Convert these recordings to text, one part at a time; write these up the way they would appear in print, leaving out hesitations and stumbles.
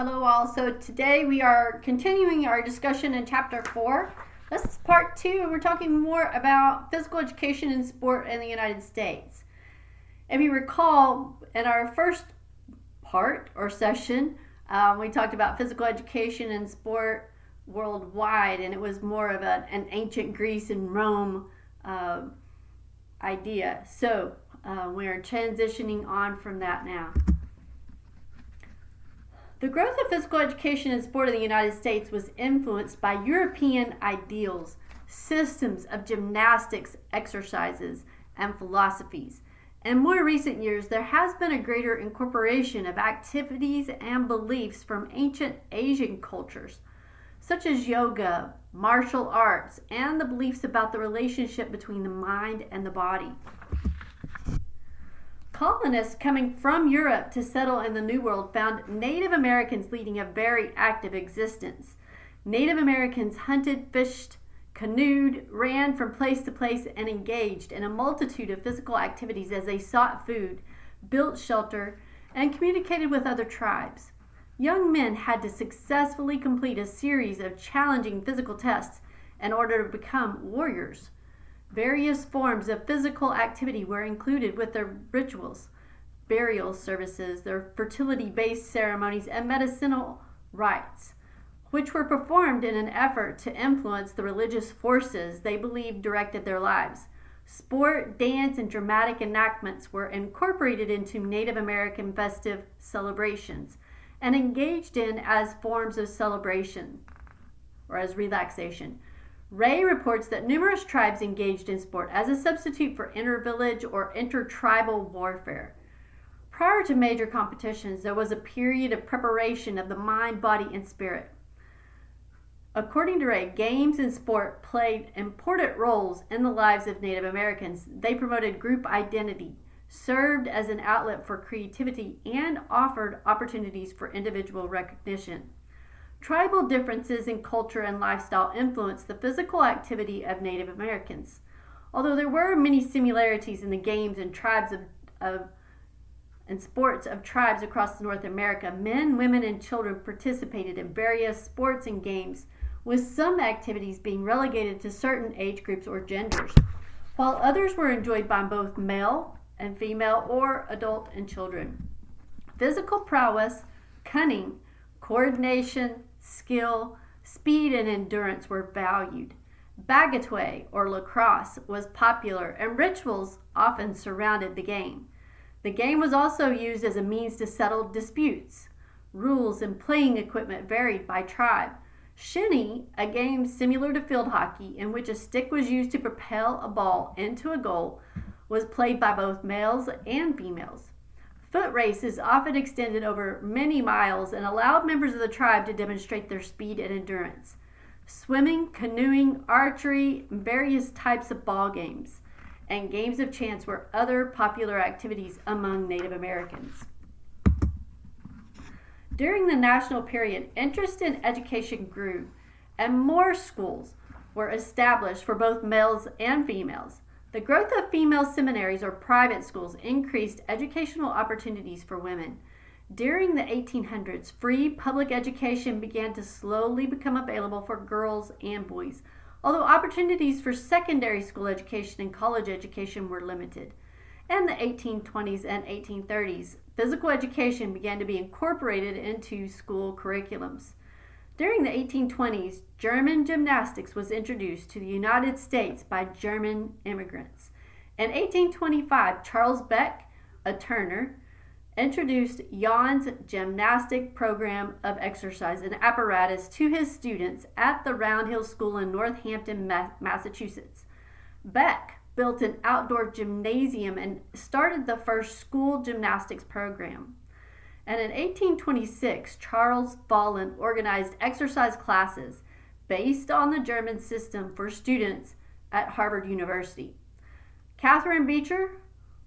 Hello all. So today we are continuing our discussion in chapter 4. This is part 2. We're talking more about physical education and sport in the United States. If you recall, in our first part or session, we talked about physical education and sport worldwide, and it was more of an ancient Greece and Rome idea. So we're transitioning on from that now. The growth of physical education and sport in the United States was influenced by European ideals, systems of gymnastics, exercises, and philosophies. In more recent years, there has been a greater incorporation of activities and beliefs from ancient Asian cultures, such as yoga, martial arts, and the beliefs about the relationship between the mind and the body. Colonists coming from Europe to settle in the New World found Native Americans leading a very active existence. Native Americans hunted, fished, canoed, ran from place to place, and engaged in a multitude of physical activities as they sought food, built shelter, and communicated with other tribes. Young men had to successfully complete a series of challenging physical tests in order to become warriors. Various forms of physical activity were included with their rituals, burial services, their fertility-based ceremonies, and medicinal rites, which were performed in an effort to influence the religious forces they believed directed their lives. Sport, dance, and dramatic enactments were incorporated into Native American festive celebrations and engaged in as forms of celebration or as relaxation. Ray reports that numerous tribes engaged in sport as a substitute for inter-village or inter-tribal warfare. Prior to major competitions, there was a period of preparation of the mind, body, and spirit. According to Ray, games and sport played important roles in the lives of Native Americans. They promoted group identity, served as an outlet for creativity, and offered opportunities for individual recognition. Tribal differences in culture and lifestyle influenced the physical activity of Native Americans. Although there were many similarities in the games and sports of tribes across North America, men, women, and children participated in various sports and games, with some activities being relegated to certain age groups or genders, while others were enjoyed by both male and female or adult and children. Physical prowess, cunning, coordination, skill, speed, and endurance were valued. Bagatue, or lacrosse, was popular, and rituals often surrounded the game. The game was also used as a means to settle disputes. Rules and playing equipment varied by tribe. Shinny, a game similar to field hockey in which a stick was used to propel a ball into a goal, was played by both males and females. Foot races often extended over many miles and allowed members of the tribe to demonstrate their speed and endurance. Swimming, canoeing, archery, various types of ball games, and games of chance were other popular activities among Native Americans. During the national period, interest in education grew, and more schools were established for both males and females. The growth of female seminaries or private schools increased educational opportunities for women. During the 1800s, free public education began to slowly become available for girls and boys, although opportunities for secondary school education and college education were limited. In the 1820s and 1830s, physical education began to be incorporated into school curriculums. During the 1820s, German gymnastics was introduced to the United States by German immigrants. In 1825, Charles Beck, a turner, introduced Jan's gymnastic program of exercise and apparatus to his students at the Round Hill School in Northampton, Massachusetts. Beck built an outdoor gymnasium and started the first school gymnastics program. And in 1826, Charles Follen organized exercise classes based on the German system for students at Harvard University. Catherine Beecher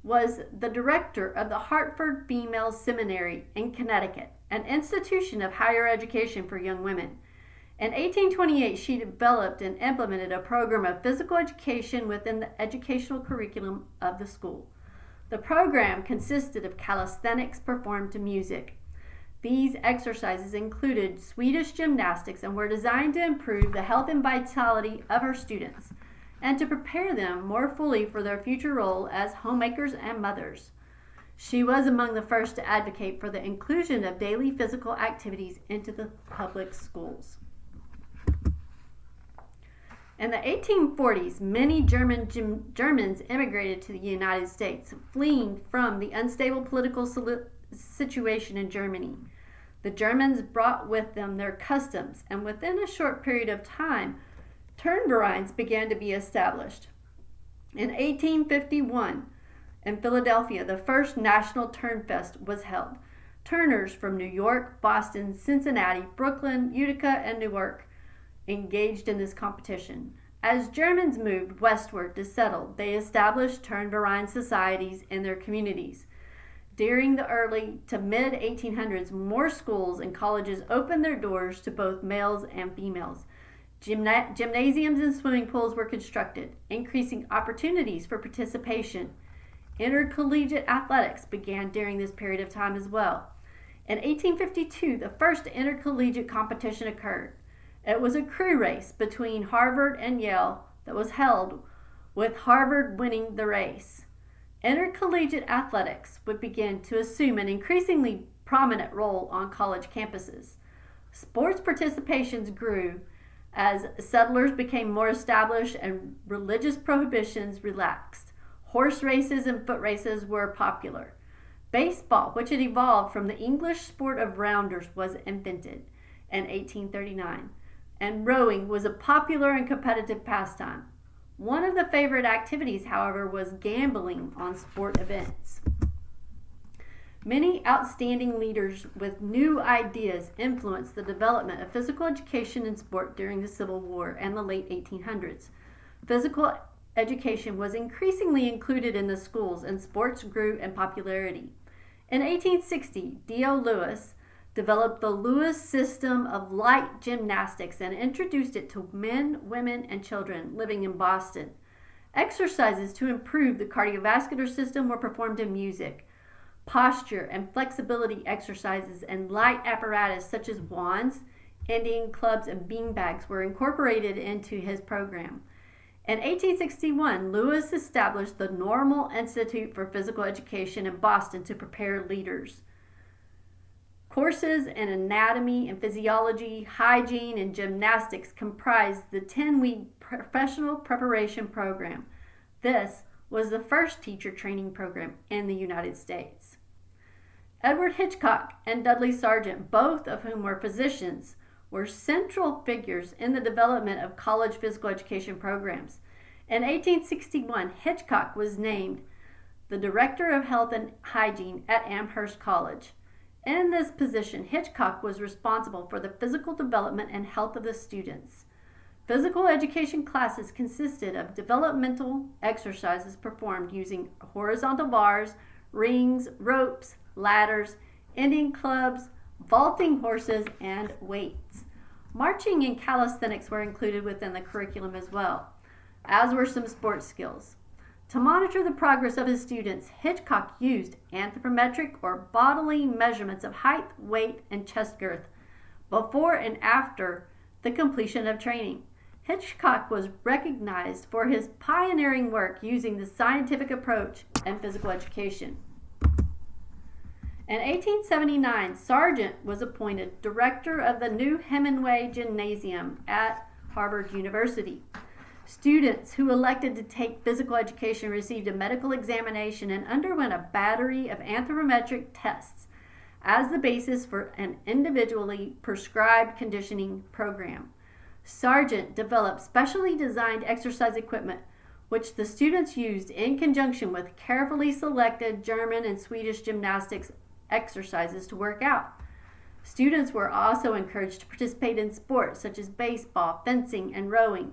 was the director of the Hartford Female Seminary in Connecticut, an institution of higher education for young women. In 1828, she developed and implemented a program of physical education within the educational curriculum of the school. The program consisted of calisthenics performed to music. These exercises included Swedish gymnastics and were designed to improve the health and vitality of her students and to prepare them more fully for their future role as homemakers and mothers. She was among the first to advocate for the inclusion of daily physical activities into the public schools. In the 1840s, many Germans immigrated to the United States, fleeing from the unstable political situation in Germany. The Germans brought with them their customs, and within a short period of time, turnvereins began to be established. In 1851, in Philadelphia, the first National Turnfest was held. Turners from New York, Boston, Cincinnati, Brooklyn, Utica, and Newark engaged in this competition. As Germans moved westward to settle, they established turnverein societies in their communities. During the early to mid-1800s, more schools and colleges opened their doors to both males and females. Gymnasiums and swimming pools were constructed, increasing opportunities for participation. Intercollegiate athletics began during this period of time as well. In 1852, the first intercollegiate competition occurred. It was a crew race between Harvard and Yale that was held, with Harvard winning the race. Intercollegiate athletics would begin to assume an increasingly prominent role on college campuses. Sports participations grew as settlers became more established and religious prohibitions relaxed. Horse races and foot races were popular. Baseball, which had evolved from the English sport of rounders, was invented in 1839, and rowing was a popular and competitive pastime. One of the favorite activities, however, was gambling on sport events. Many outstanding leaders with new ideas influenced the development of physical education in sport during the Civil War and the late 1800s. Physical education was increasingly included in the schools, and sports grew in popularity. In 1860, D.O. Lewis developed the Lewis system of light gymnastics and introduced it to men, women, and children living in Boston. Exercises to improve the cardiovascular system were performed in music. Posture and flexibility exercises and light apparatus such as wands, Indian clubs, and beanbags were incorporated into his program. In 1861, Lewis established the Normal Institute for Physical Education in Boston to prepare leaders. Courses in anatomy and physiology, hygiene, and gymnastics comprised the 10-week professional preparation program. This was the first teacher training program in the United States. Edward Hitchcock and Dudley Sargent, both of whom were physicians, were central figures in the development of college physical education programs. In 1861, Hitchcock was named the Director of Health and Hygiene at Amherst College. In this position, Hitchcock was responsible for the physical development and health of the students. Physical education classes consisted of developmental exercises performed using horizontal bars, rings, ropes, ladders, Indian clubs, vaulting horses, and weights. Marching and calisthenics were included within the curriculum as well, as were some sports skills. To monitor the progress of his students, Hitchcock used anthropometric or bodily measurements of height, weight, and chest girth before and after the completion of training. Hitchcock was recognized for his pioneering work using the scientific approach in physical education. In 1879, Sargent was appointed director of the new Hemingway Gymnasium at Harvard University. Students who elected to take physical education received a medical examination and underwent a battery of anthropometric tests as the basis for an individually prescribed conditioning program. Sargent developed specially designed exercise equipment which the students used in conjunction with carefully selected German and Swedish gymnastics exercises to work out. Students were also encouraged to participate in sports such as baseball, fencing, and rowing.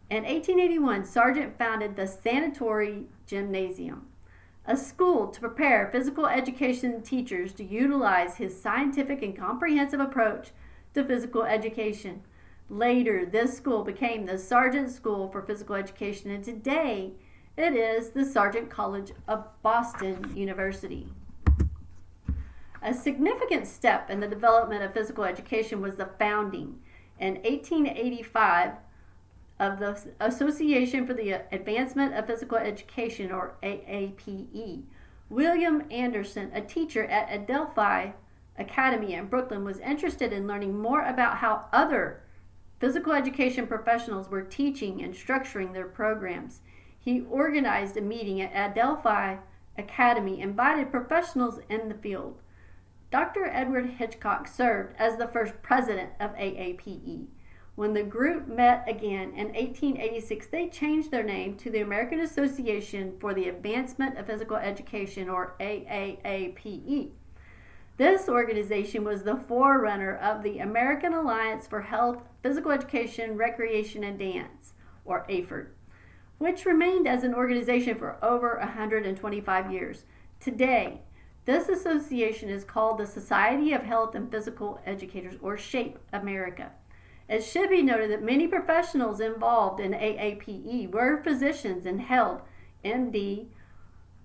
In 1881, Sargent founded the Sanatory Gymnasium, a school to prepare physical education teachers to utilize his scientific and comprehensive approach to physical education. Later, this school became the Sargent School for Physical Education, and today it is the Sargent College of Boston University. A significant step in the development of physical education was the founding in 1885 of the Association for the Advancement of Physical Education, or AAPE. William Anderson, a teacher at Adelphi Academy in Brooklyn, was interested in learning more about how other physical education professionals were teaching and structuring their programs. He organized a meeting at Adelphi Academy, invited professionals in the field. Dr. Edward Hitchcock served as the first president of AAPE. When the group met again in 1886, they changed their name to the American Association for the Advancement of Physical Education, or AAAPE. This organization was the forerunner of the American Alliance for Health, Physical Education, Recreation, and Dance, or AFERD, which remained as an organization for over 125 years. Today, this association is called the Society of Health and Physical Educators, or SHAPE America. It should be noted that many professionals involved in AAPE were physicians and held MD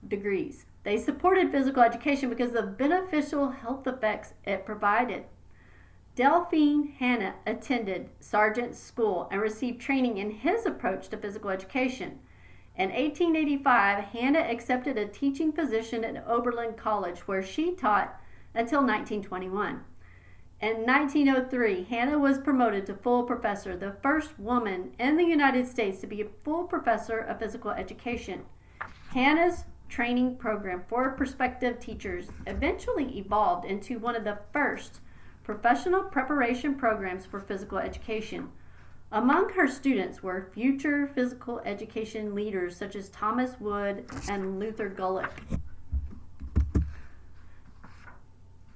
degrees. They supported physical education because of the beneficial health effects it provided. Delphina Hanna attended Sargent's School and received training in his approach to physical education. In 1885, Hanna accepted a teaching position at Oberlin College, where she taught until 1921. In 1903, Hanna was promoted to full professor, the first woman in the United States to be a full professor of physical education. Hanna's training program for prospective teachers eventually evolved into one of the first professional preparation programs for physical education. Among her students were future physical education leaders such as Thomas Wood and Luther Gulick.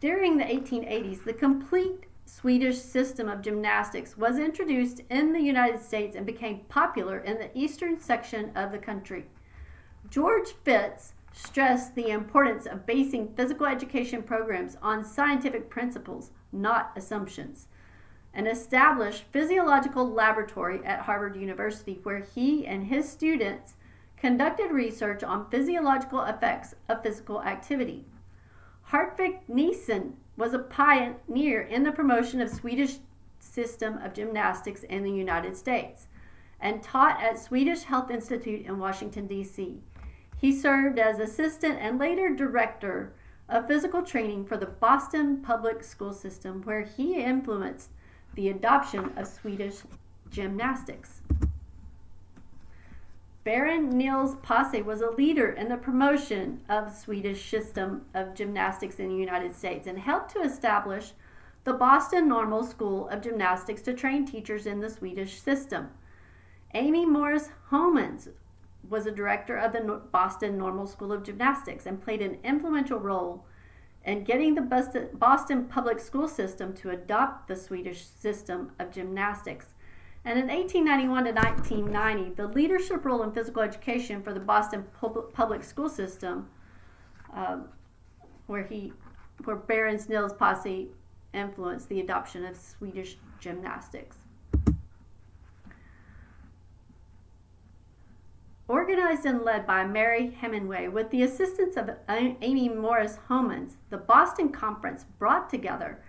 During the 1880s, the complete Swedish system of gymnastics was introduced in the United States and became popular in the eastern section of the country. George Fitz stressed the importance of basing physical education programs on scientific principles, not assumptions, and established physiological laboratory at Harvard University, where he and his students conducted research on physiological effects of physical activity. Hartvig Nissen was a pioneer in the promotion of Swedish system of gymnastics in the United States and taught at Swedish Health Institute in Washington, D.C. He served as assistant and later director of physical training for the Boston public school system, where he influenced the adoption of Swedish gymnastics. Baron Niels Paase was a leader in the promotion of the Swedish system of gymnastics in the United States and helped to establish the Boston Normal School of Gymnastics to train teachers in the Swedish system. Amy Morris Homans was a director of the Boston Normal School of Gymnastics and played an influential role in getting the Boston public school system to adopt the Swedish system of gymnastics. And in 1891 to 1990, the leadership role in physical education for the Boston public school system, where Baron Niels Paase influenced the adoption of Swedish gymnastics. Organized and led by Mary Hemingway with the assistance of Amy Morris Homans, the Boston Conference brought together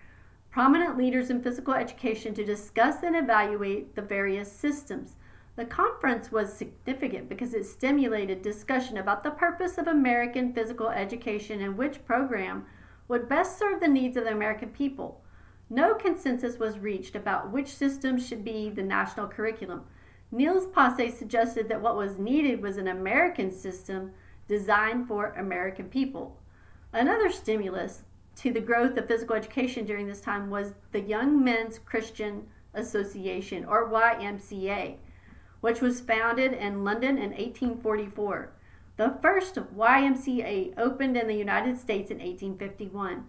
prominent leaders in physical education to discuss and evaluate the various systems. The conference was significant because it stimulated discussion about the purpose of American physical education and which program would best serve the needs of the American people. No consensus was reached about which system should be the national curriculum. Niels Paase suggested that what was needed was an American system designed for American people. Another stimulus to the growth of physical education during this time was the Young Men's Christian Association, or YMCA, which was founded in London in 1844. The first YMCA opened in the United States in 1851.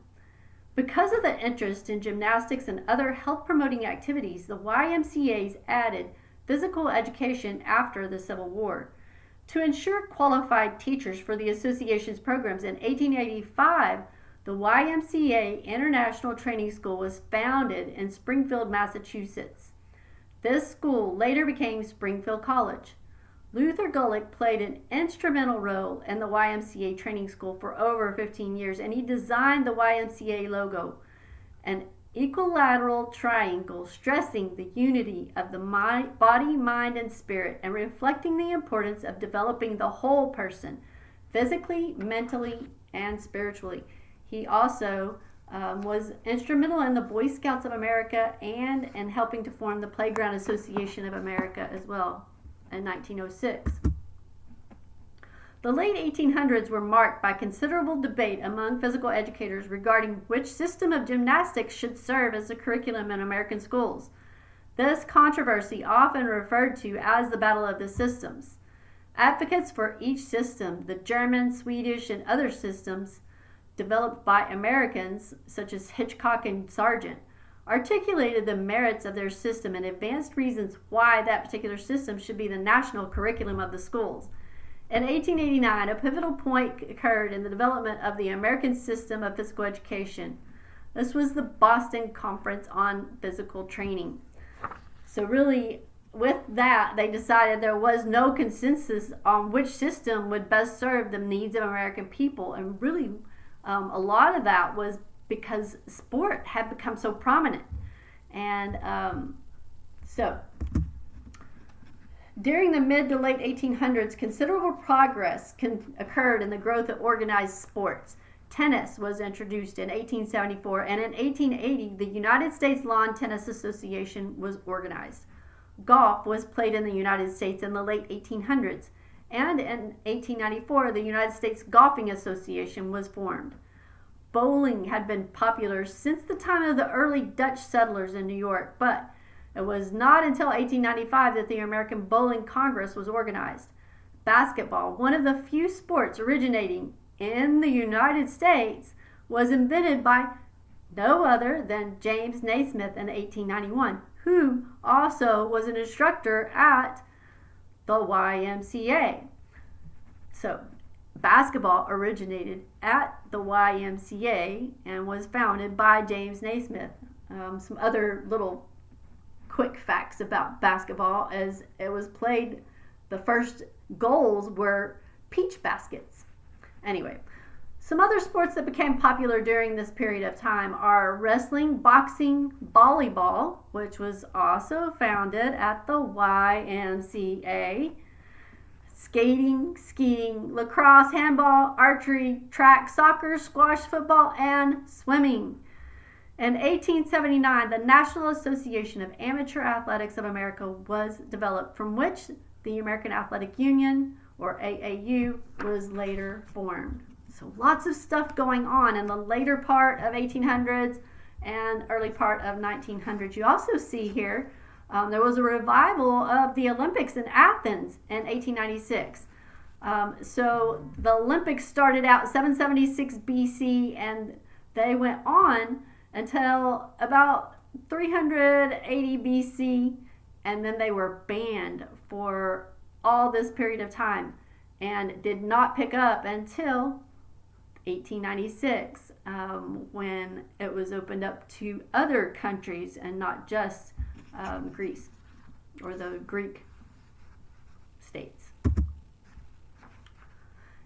Because of the interest in gymnastics and other health-promoting activities, the YMCA's added physical education after the Civil War. To ensure qualified teachers for the association's programs, in 1885, the YMCA International Training School was founded in Springfield, Massachusetts. This school later became Springfield College. Luther Gulick played an instrumental role in the YMCA training school for over 15 years, and he designed the YMCA logo, an equilateral triangle stressing the unity of the body, mind, and spirit, and reflecting the importance of developing the whole person, physically, mentally, and spiritually. He also was instrumental in the Boy Scouts of America and in helping to form the Playground Association of America as well in 1906. The late 1800s were marked by considerable debate among physical educators regarding which system of gymnastics should serve as the curriculum in American schools. This controversy, often referred to as the Battle of the Systems. Advocates for each system, the German, Swedish, and other systems developed by Americans, such as Hitchcock and Sargent, articulated the merits of their system and advanced reasons why that particular system should be the national curriculum of the schools. In 1889, a pivotal point occurred in the development of the American system of physical education. This was the Boston Conference on Physical Training. So really, with that, they decided there was no consensus on which system would best serve the needs of American people, and really a lot of that was because sport had become so prominent. And so during the mid to late 1800s, considerable progress occurred in the growth of organized sports. Tennis was introduced in 1874, and in 1880, the United States Lawn Tennis Association was organized. Golf was played in the United States in the late 1800s, and in 1894, the United States Golfing Association was formed. Bowling had been popular since the time of the early Dutch settlers in New York, but it was not until 1895 that the American Bowling Congress was organized. Basketball, one of the few sports originating in the United States, was invented by no other than James Naismith in 1891, who also was an instructor at the YMCA. So, basketball originated at the YMCA and was founded by James Naismith. Some other little quick facts about basketball: as it was played, the first goals were peach baskets. Anyway, some other sports that became popular during this period of time are wrestling, boxing, volleyball, which was also founded at the YMCA, skating, skiing, lacrosse, handball, archery, track, soccer, squash, football, and swimming. In 1879, the National Association of Amateur Athletics of America was developed, from which the American Athletic Union, or AAU, was later formed. So lots of stuff going on in the later part of 1800s and early part of 1900s. You also see here there was a revival of the Olympics in Athens in 1896. So the Olympics started out 776 BC, and they went on until about 380 BC, and then they were banned for all this period of time and did not pick up until 1896, when it was opened up to other countries and not just Greece or the Greek states.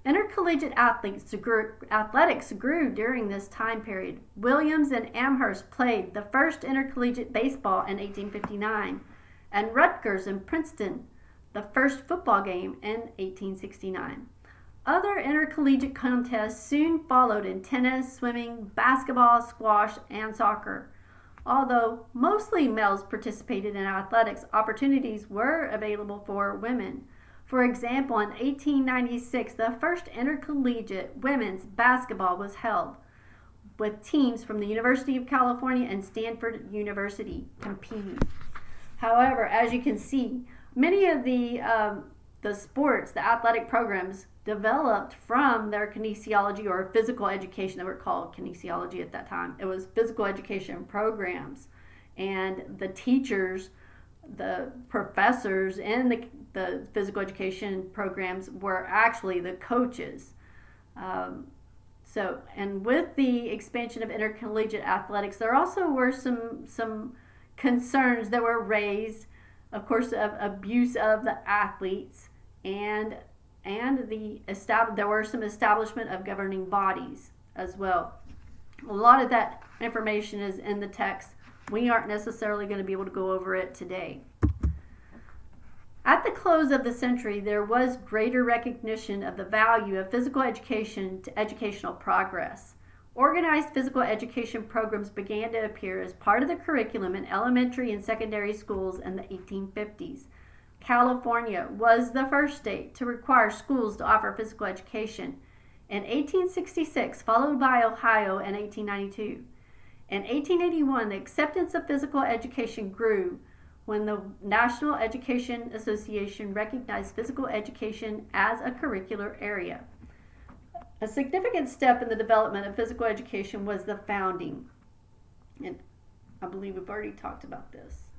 Intercollegiate athletics grew during this time period. Williams and Amherst played the first intercollegiate baseball in 1859, and Rutgers and Princeton the first football game in 1869. Other intercollegiate contests soon followed in tennis, swimming, basketball, squash, and soccer. Although mostly males participated in athletics, opportunities were available for women. For example, in 1896, the first intercollegiate women's basketball was held, with teams from the University of California and Stanford University competing. However, as you can see, many of the sports, the athletic programs, developed from their kinesiology or physical education. They were called kinesiology at that time. It was physical education programs, and the teachers, the professors in the physical education programs were actually the coaches. And with the expansion of intercollegiate athletics, there also were some concerns that were raised, of course, of abuse of the athletes and there were some establishment of governing bodies as well. A lot of that information is in the text. We aren't necessarily going to be able to go over it today. At the close of the century, there was greater recognition of the value of physical education to educational progress. Organized physical education programs began to appear as part of the curriculum in elementary and secondary schools in the 1850s. California was the first state to require schools to offer physical education in 1866, followed by Ohio in 1892. In 1881, the acceptance of physical education grew when the National Education Association recognized physical education as a curricular area. A significant step in the development of physical education was the founding. And I believe we've already talked about this.